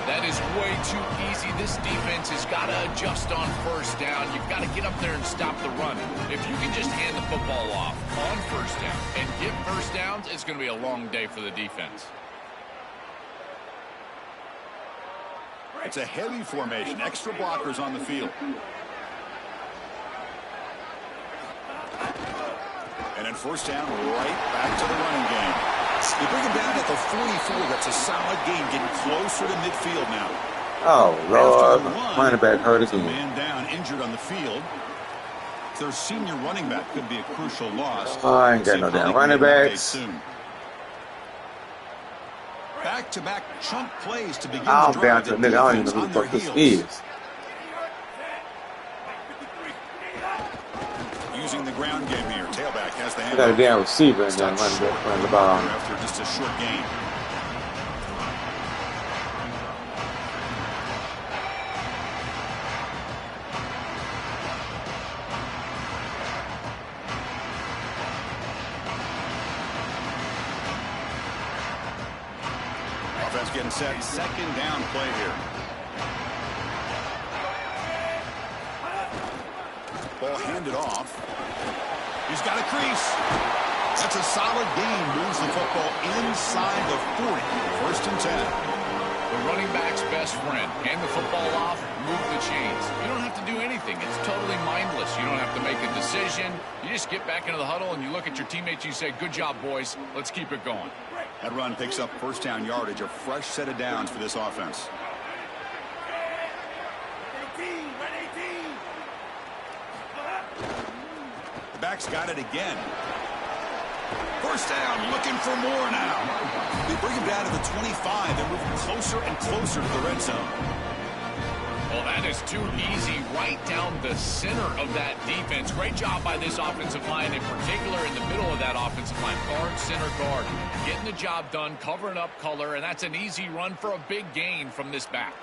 B: That is way too easy. This defense has got to adjust on 1st down. You've got to get up there and stop the run. If you can just hand the football off on 1st down and get 1st downs, it's going to be a long day for the defense.
A: It's a heavy formation. Extra blockers on the field. And then 1st down, right back to the running game. They bring him down at the 44. That's a solid gain, getting closer to midfield now.
D: Oh, Lord. Running back hurt
A: A
D: again.
A: man down, injured on the field. Their senior running back could be a crucial loss.
D: Oh, I ain't got no damn running backs.
A: Back-to-back chunk plays to begin
D: I'm
A: the
D: down
A: drive.
D: to a nigga. I don't even know who the fuck this is.
A: Using the ground game here. Tailback has the
D: I
A: hand.
D: got a damn receiver and then running the ball.
A: After just a short gain. Offense getting set. 2nd down play here. Ball handed off. He's got a crease. That's a solid gain. Moves the football inside the 40. 1st and 10.
B: The running back's best friend. Hand the football off, move the chains. You don't have to do anything. It's totally mindless. You don't have to make a decision. You just get back into the huddle and you look at your teammates and you say, good job, boys. Let's keep it going.
A: That run picks up 1st down yardage. A fresh set of downs for this offense. The back's got it again. 1st down, looking for more now. They bring him down to the 25. They're moving closer and closer to the red zone.
B: Well, that is too easy right down the center of that defense. Great job by this offensive line, in particular in the middle of that offensive line. Guard, center, guard. Getting the job done, covering up color, and that's an easy run for a big gain from this back.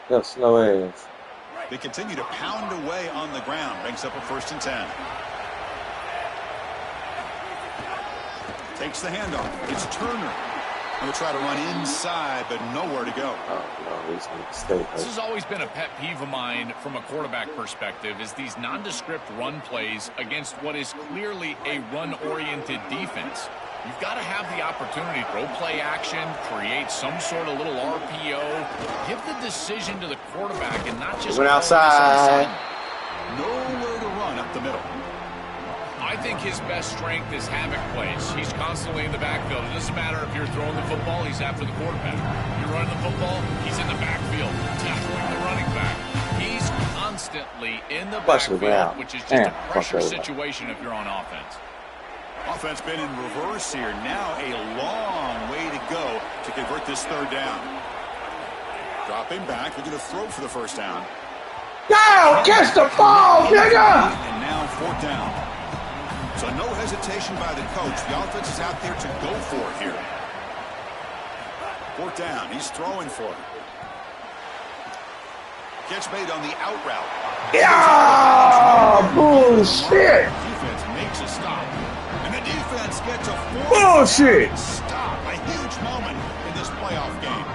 D: That's slow ass.
A: They continue to pound away on the ground. Brings up a 1st and 10. Takes the handoff. It's Turner. He'll try to run inside, but nowhere to go.
D: Oh, no, he's going to stay.
B: This has always been a pet peeve of mine from a quarterback perspective, is these nondescript run plays against what is clearly a run-oriented defense. You've got to have the opportunity to throw play action, create some sort of little RPO, give the decision to the quarterback and not just
D: Went outside.
A: Nowhere to run up the middle.
B: I think his best strength is havoc plays. He's constantly in the backfield. It doesn't matter if you're throwing the football, he's after the quarterback. You're running the football, he's in the backfield, tackling the running back. He's constantly in the
D: Flush the
B: backfield,
D: ground.
B: which is just
D: Damn,
B: a pressure
D: flush over.
B: situation if you're on offense.
A: Offense been in reverse here. Now a long way to go to convert this third down. Dropping back, looking to throw for the first down.
E: Yo, catch the ball, nigga!
A: And now fourth down. So no hesitation by the coach. The offense is out there to go for it here. Fourth down. He's throwing for it. Catch made on the out route.
E: Yeah, bullshit.
A: Defense makes a stop. And the defense gets a
E: Bullshit.
A: stop. A huge moment in this playoff game.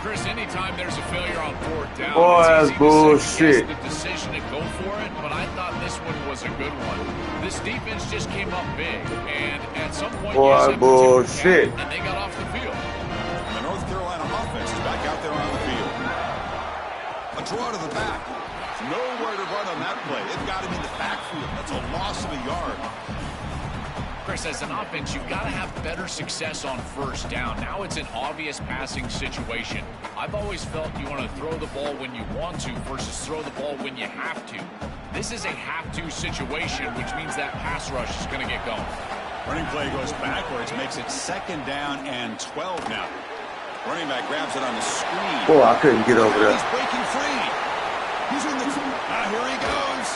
B: Chris, anytime there's a failure on fourth down,
E: Boy,
B: it's
E: that's
B: easy to
E: bullshit.
B: second-guess the decision to go for it, but I thought this one was a good one. This defense just came up big, and at some point,
E: Boy,
B: you just have to
E: bullshit.
B: tip the cap, and they got off the field.
A: And the North Carolina offense is back out there on the field. A draw to the back. Nowhere to run on that play. They've got him in the backfield. That's a loss of a yard.
B: Chris, as an offense, you've got to have better success on first down. Now it's an obvious passing situation. I've always felt you want to throw the ball when you want to versus throw the ball when you have to. This is a have-to situation, which means that pass rush is going to get going.
A: Running play goes backwards, makes it second down and 12 now. Running back grabs it on the screen.
E: Boy, I couldn't get over
A: He's
E: that.
A: breaking free. He's in the... here he goes.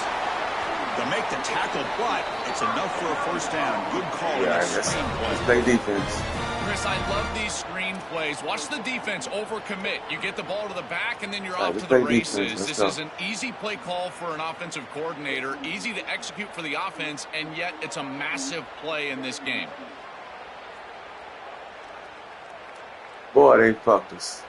A: To make the tackle, but it's enough for a first down. Good call.
E: Yeah,
A: That's
E: that's play defense.
B: Chris, I love these screen plays. Watch the defense overcommit. You get the ball to the back, and then you're off to the races. This is an easy play call for an offensive coordinator, easy to execute for the offense, and yet it's a massive play in this game.
E: Boy, they fucked us.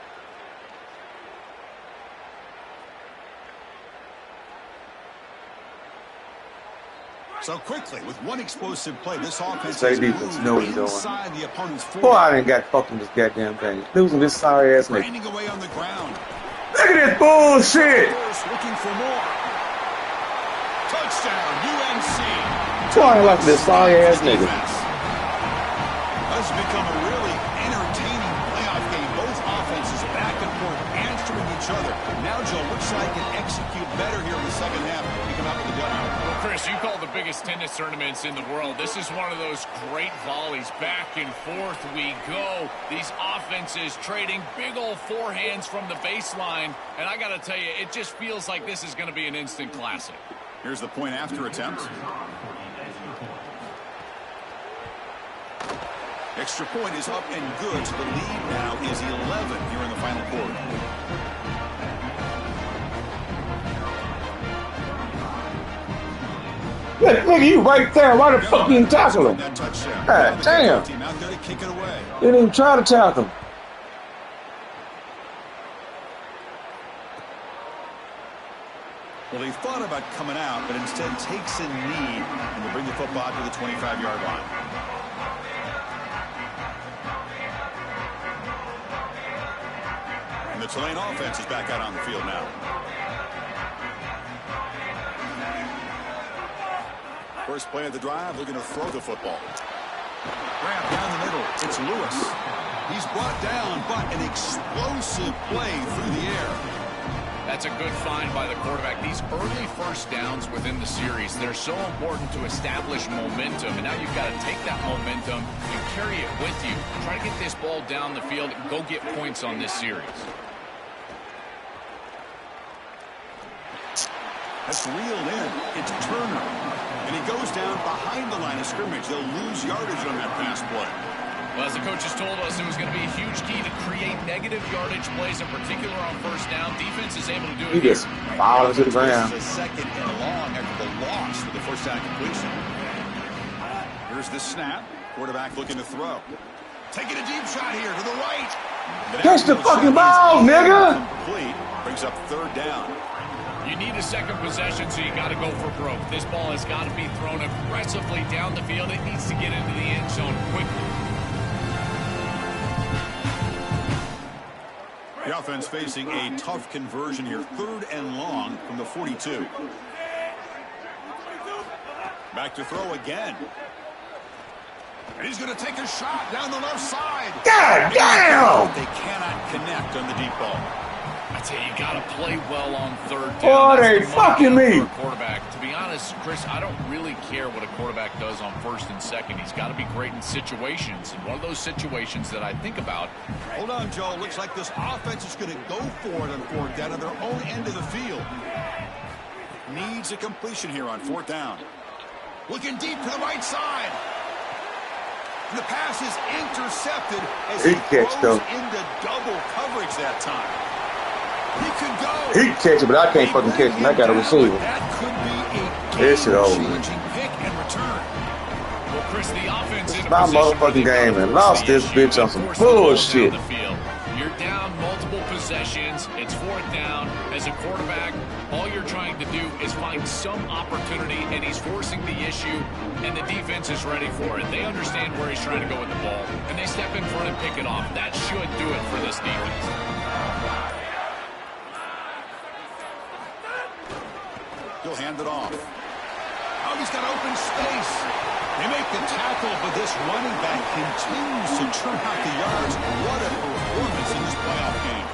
A: So quickly, with one explosive play, this offense
E: Play
A: is
E: defense, you know what you're doing.
A: inside the opponent's 40.
E: Boy, I didn't got fucking this goddamn thing. Losing this sorry ass nigga.
A: Grinding away on the ground.
E: Look at this bullshit.
A: Looking for more. Touchdown, UNC.
E: Boy, I like this sorry ass nigga.
A: This has become a really entertaining playoff game. Both offenses back and forth, answering each other. Now, Joe, looks like can execute better here in the second half to come out with a dub.
B: Well, Chris, you call the biggest tennis tournaments in the world. This is one of those great volleys. Back and forth we go. These offenses trading big old forehands from the baseline. And I got to tell you, it just feels like this is going to be an instant classic.
A: Here's the point after attempt. Extra point is up and good. So the lead now is 11 here in the final quarter.
E: Look, you right there. Why the fuck you didn't tackle him?
A: That touchdown.
E: God damn.
A: Team out there to kick it away.
E: You didn't even try to tackle him.
A: Well, he thought about coming out, but instead takes a knee and will bring the football to the 25-yard line. And the Tulane offense is back out on the field now. First play of the drive, looking to throw the football. Grab down the middle. It's Lewis. He's brought down, but an explosive play through the air.
B: That's a good find by the quarterback. These early first downs within the series, they're so important to establish momentum. And now you've got to take that momentum and carry it with you. Try to get this ball down the field and go get points on this series.
A: That's reeled in. It's Turner. And he goes down behind the line of scrimmage. They'll lose yardage on that pass play.
B: Well, as the coaches told us, it was going to be a huge key to create negative yardage plays, in particular on first down. Defense is able to do it.
E: He just fouled to the ground.
A: This is a second and long after the loss with the first down completion. Here's the snap. Quarterback looking to throw. Taking a deep shot here to the right.
E: Catch the fucking ball, nigga!
A: Complete. Brings up third down.
B: You need a second possession, so you got to go for broke. This ball has got to be thrown aggressively down the field. It needs to get into the end zone quickly.
A: The offense facing a tough conversion here. Third and long from the 42. Back to throw again. And he's going to take a shot down the left side.
E: God damn!
A: They cannot connect on the deep ball.
B: I tell you, got to play well on third down.
E: Oh,
B: That's
E: they
B: the
E: fucking
B: money
E: me.
B: for a quarterback. To be honest, Chris, I don't really care what a quarterback does on first and second. He's got to be great in situations. And one of those situations that I think about.
A: Hold on, Joe. Looks like this offense is going to go for it on fourth down on their own end of the field. Needs a completion here on fourth down. Looking deep to the right side. The pass is intercepted as he throws into double coverage that time. He could go.
E: He can catch it, but I can't fucking catch him. I got to receive it.
A: That could be a
E: game-changing
A: pick and return.
B: Well, Chris, the offense in a
E: My
B: position
E: motherfucking game and lost this bitch on some bullshit.
B: You're down multiple possessions. It's fourth down. As a quarterback, all you're trying to do is find some opportunity, and he's forcing the issue, and the defense is ready for it. They understand where he's trying to go with the ball, and they step in front and pick it off. That should do it for this defense.
A: He'll hand it off. Oh, he's got open space. They make the tackle, but this running back continues to churn out the yards. What a performance in this playoff game.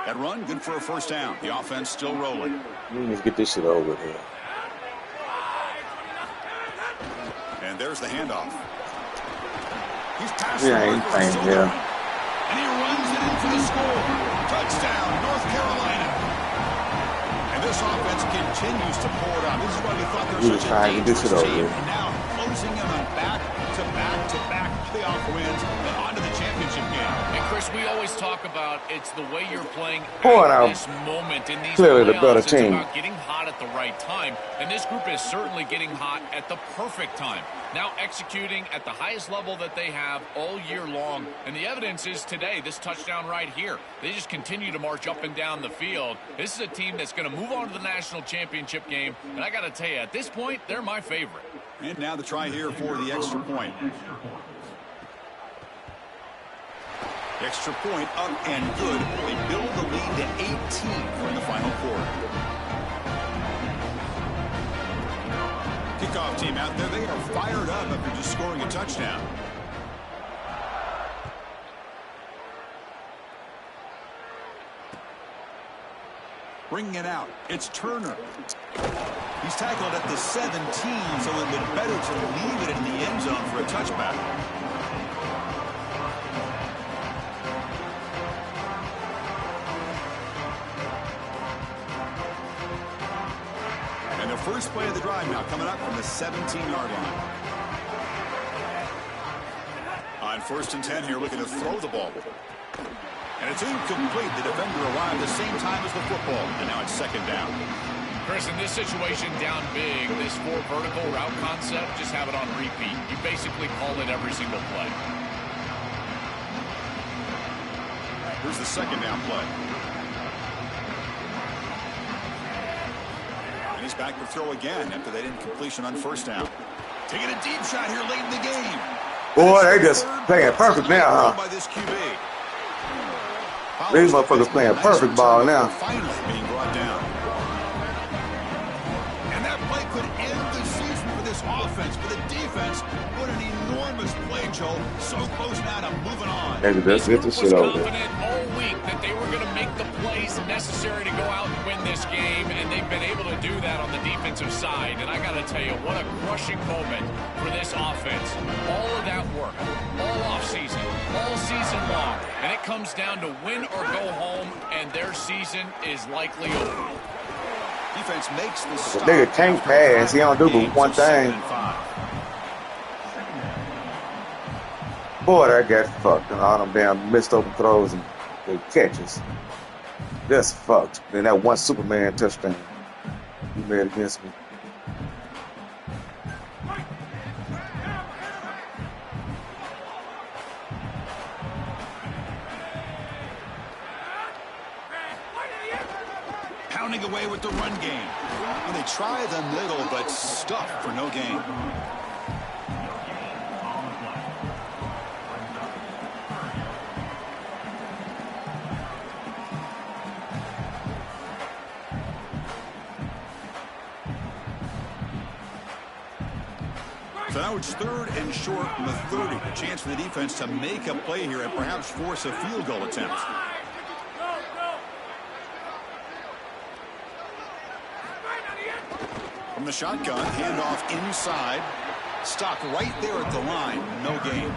A: That run, good for a first down. The offense still rolling.
D: We need to get this shit over here.
A: And there's the handoff. He's passing.
D: Yeah, he's playing here.
A: And he runs it in for the score. Touchdown, North Carolina. And this offense continues to pull it out. This is why we thought they're such a dangerous team. And now closing in on back-to-back playoff wins and onto the championship game.
B: And Chris, we always talk about it's the way you're playing
E: At
B: this moment in these
E: clearly the
B: playoffs.
E: better
B: It's
E: team.
B: about getting hot at the right time, and this group is certainly getting hot at the perfect time. Now executing at the highest level that they have all year long, and the evidence is today, this touchdown right here. They just continue to march up and down the field. This is a team that's going to move on to the national championship game, and I got to tell you, at this point, they're my favorite.
A: And now the try here for the extra point. Extra point up and good. They build the lead to 18 in the final quarter. Kickoff team out there. They are fired up after just scoring a touchdown. Bringing it out. It's Turner. He's tackled at the 17, so it would be better to leave it in the end zone for a touchback. And the first play of the drive now coming up from the 17-yard line. On 1st and 10 here, looking to throw the ball. And it's incomplete. The defender arrived at the same time as the football. And now it's second down.
B: Chris, in this situation, down big, this 4 vertical route concept, just have it on repeat. You basically call it every single play.
A: Here's the second down play. And he's back to throw again after that incompletion on 1st down. Taking a deep shot here late in the game.
E: Boy, they just playing perfect now, huh?
A: By this QB.
E: These motherfuckers playing perfect ball now.
A: Finally being brought down. And that play could end the season for this offense. For the defense, what an enormous play, Joe. So close now to moving on.
E: Maybe let's get this shit over.
B: Confident all week that they were going to make the plays necessary to go out and win this game, and they've been able to do that on the defensive side. And I got to tell you, what a crushing moment for this offense. All of that work, all offseason, all season long, and it comes down to win or go home, and their season is likely over.
A: Defense makes the
E: stop. The nigga can't pass. He don't do but one thing. Boy, that got fucked. And all them damn missed open throws and the catches. Just fucked. Then that one Superman touchdown he made against me.
A: Pounding away with the run game. And they try the middle, but stuffed for no gain. So now it's 3rd and short from the 30. A chance for the defense to make a play here and perhaps force a field goal attempt. From the shotgun, handoff inside. Stopped right there at the line. No gain.